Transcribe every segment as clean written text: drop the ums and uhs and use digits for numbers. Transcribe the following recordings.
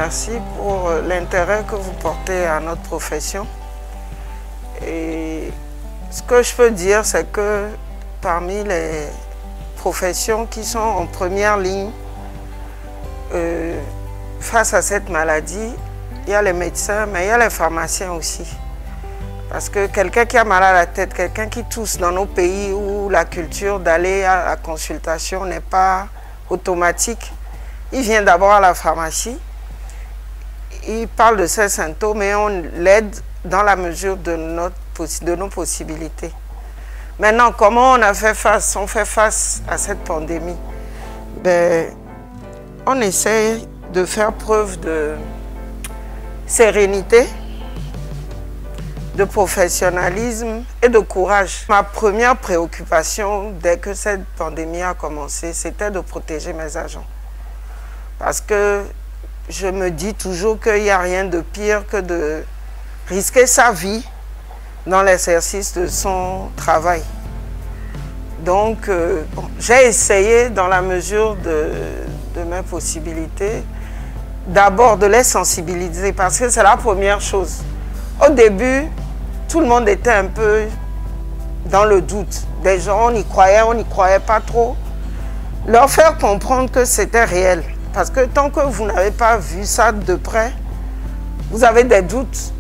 remercie pour l'intérêt que vous portez à notre profession. Et ce que je peux dire, c'est que parmi les professions qui sont en première ligne face à cette maladie, il y a les médecins, mais il y a les pharmaciens aussi. Parce que quelqu'un qui a mal à la tête, quelqu'un qui tousse dans nos pays où la culture d'aller à la consultation n'est pas automatique, il vient d'abord à la pharmacie, il parle de ses symptômes et on l'aide dans la mesure de nos possibilités. Maintenant, comment on fait face à cette pandémie? On essaie de faire preuve de sérénité, de professionnalisme et de courage. Ma première préoccupation dès que cette pandémie a commencé, c'était de protéger mes agents. Parce que je me dis toujours qu'il n'y a rien de pire que de risquer sa vie dans l'exercice de son travail. Donc, j'ai essayé, dans la mesure de mes possibilités, d'abord de les sensibiliser, parce que c'est la première chose. Au début, tout le monde était un peu dans le doute. Des gens, on y croyait pas trop. Leur faire comprendre que c'était réel. Parce que tant que vous n'avez pas vu ça de près, vous avez des doutes.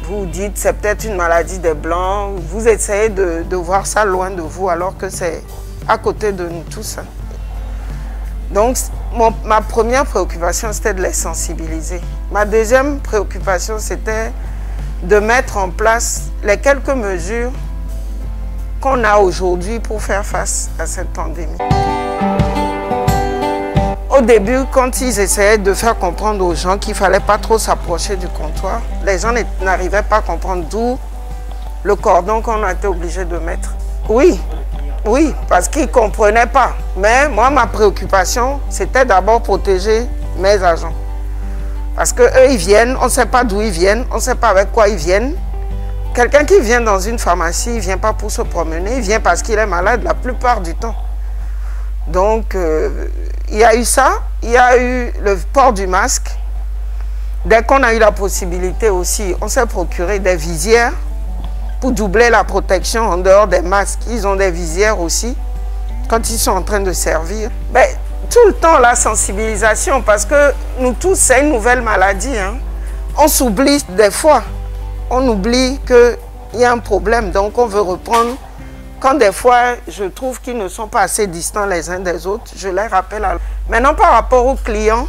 Vous dites c'est peut-être une maladie des Blancs. Vous essayez de voir ça loin de vous alors que c'est à côté de nous tous. Donc, ma première préoccupation, c'était de les sensibiliser. Ma deuxième préoccupation, c'était de mettre en place les quelques mesures qu'on a aujourd'hui pour faire face à cette pandémie. Au début, quand ils essayaient de faire comprendre aux gens qu'il ne fallait pas trop s'approcher du comptoir, les gens n'arrivaient pas à comprendre, d'où le cordon qu'on a été obligé de mettre. Oui, parce qu'ils ne comprenaient pas. Mais moi, ma préoccupation, c'était d'abord protéger mes agents. Parce qu'eux, ils viennent, on ne sait pas d'où ils viennent, on ne sait pas avec quoi ils viennent. Quelqu'un qui vient dans une pharmacie, il ne vient pas pour se promener, il vient parce qu'il est malade la plupart du temps. Donc, il y a eu ça, il y a eu le port du masque. Dès qu'on a eu la possibilité aussi, on s'est procuré des visières pour doubler la protection en dehors des masques. Ils ont des visières aussi, quand ils sont en train de servir. Tout le temps, la sensibilisation, parce que nous tous, c'est une nouvelle maladie. On s'oublie des fois. On oublie qu'il y a un problème, donc on veut reprendre. Quand des fois, je trouve qu'ils ne sont pas assez distants les uns des autres, je les rappelle. Maintenant, par rapport aux clients,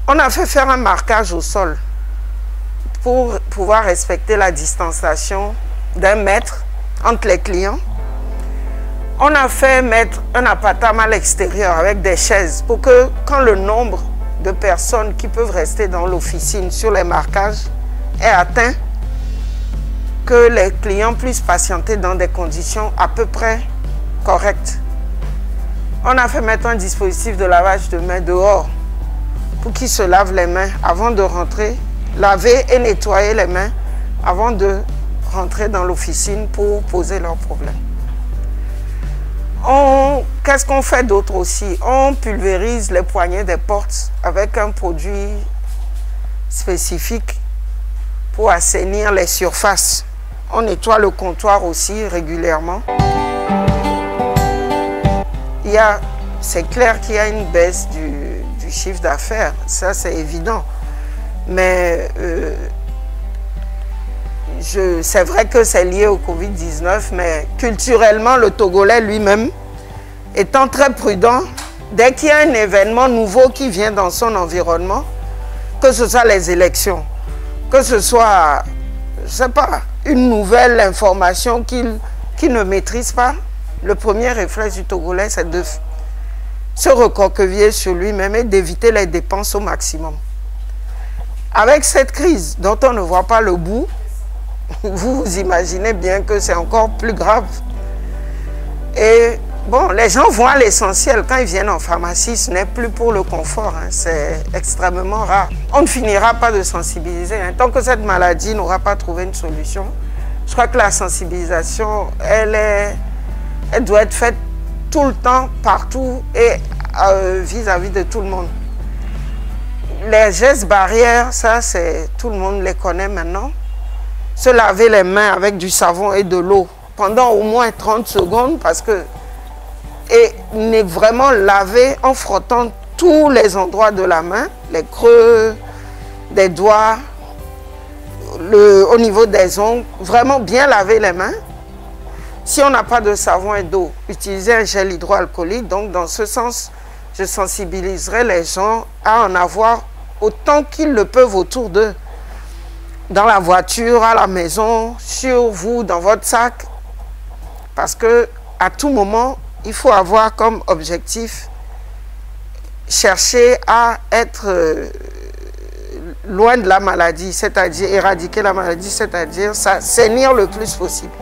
on a fait faire un marquage au sol pour pouvoir respecter la distanciation d'1 mètre entre les clients. On a fait mettre un appartement à l'extérieur avec des chaises pour que quand le nombre de personnes qui peuvent rester dans l'officine sur les marquages est atteint, que les clients puissent patienter dans des conditions à peu près correctes. On a fait mettre un dispositif de lavage de mains dehors pour qu'ils se lavent les mains avant de rentrer, laver et nettoyer les mains avant de rentrer dans l'officine pour poser leurs problèmes. Qu'est-ce qu'on fait d'autre aussi? On pulvérise les poignées des portes avec un produit spécifique pour assainir les surfaces. On nettoie le comptoir aussi régulièrement. C'est clair qu'il y a une baisse du chiffre d'affaires, ça c'est évident. Mais c'est vrai que c'est lié au Covid-19, mais culturellement, le Togolais lui-même, étant très prudent, dès qu'il y a un événement nouveau qui vient dans son environnement, que ce soit les élections, que ce soit, je ne sais pas, une nouvelle information qu'il ne maîtrise pas, le premier réflexe du Togolais, c'est de se recroqueviller sur lui-même et d'éviter les dépenses au maximum. Avec cette crise dont on ne voit pas le bout, vous imaginez bien que c'est encore plus grave. Et bon, les gens vont à l'essentiel. Quand ils viennent en pharmacie, ce n'est plus pour le confort. C'est extrêmement rare. On ne finira pas de sensibiliser. Tant que cette maladie n'aura pas trouvé une solution, je crois que la sensibilisation, elle doit être faite tout le temps, partout et vis-à-vis de tout le monde. Les gestes barrières, ça, tout le monde les connaît maintenant. Se laver les mains avec du savon et de l'eau pendant au moins 30 secondes parce que... Et vraiment laver en frottant tous les endroits de la main, les creux, des doigts, au niveau des ongles, vraiment bien laver les mains. Si on n'a pas de savon et d'eau, utiliser un gel hydroalcoolique. Donc dans ce sens, je sensibiliserai les gens à en avoir autant qu'ils le peuvent autour d'eux. Dans la voiture, à la maison, sur vous, dans votre sac. Parce que à tout moment, il faut avoir comme objectif chercher à être loin de la maladie, c'est-à-dire éradiquer la maladie, c'est-à-dire s'assainir le plus possible.